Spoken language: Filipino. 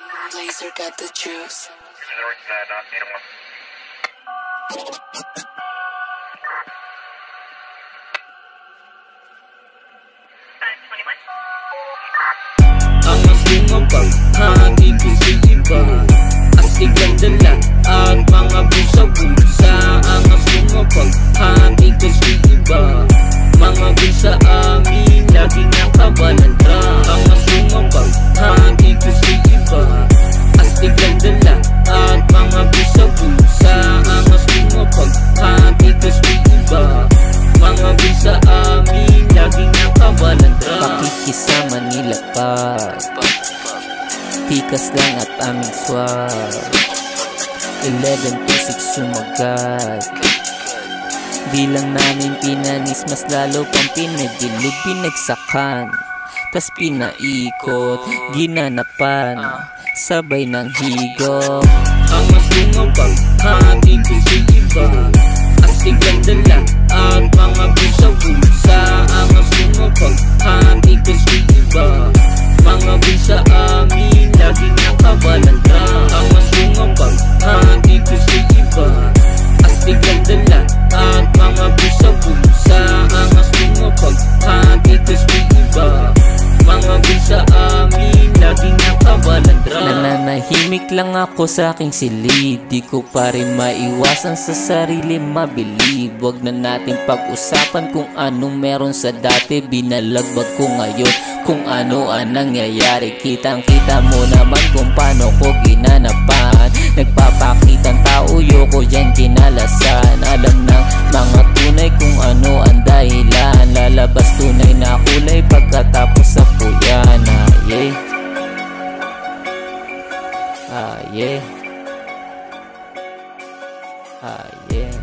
Laser got the juice. Ang mas lumabag, hangin ko sa iba. Astig ang dala at mga busa-busa. Ang mas lumabag, hangin ko sa iba. Mga busa amin, lagi nakabalandra. Ang mas lumabag, hangin ko sa iba. Astig ang dala at mga busa-busa. Ang mas lumabag, hangin ko sa iba. Mga busa amin, lagi nakabalandra. Pakikisama nila pa, tikas lang at aming swag. 11 to 6 sumagat. Di lang namin pinanis, mas lalo pang pinagilid. Pinagsakan, tas pinaikot, ginanapan, sabay ng higop. Ang mas lumabag, hati ko sa iba. Astig ang dala at mga busa-busa. Ang mas lumabag, hati ko sa iba. Mga busa amin, lagi nakabalandra. Ang mas lumabag, hati ko sa iba. Astig ang dala at mga busa-busa. Ang mas lumabag, hati ko sa iba. Mga busa amin, lagi nakabalandra. Nananahimik lang ako sa aking silid. Di ko pa rin maiwasan sa sarili mabilib. Wag na natin pag-usapan kung anong meron sa dati. Binalagbag ko ngayon kung ano ang nangyayari. Kitang kita mo naman kung paano ko ginanapan. Nagpapakitang tao, yoko yan kinalasan. Alam ng mga tunay kung ano ang dahilan. Lalabas tunay na kulay pagkatapos sa puyan. Yeah. Yeah. Yeah.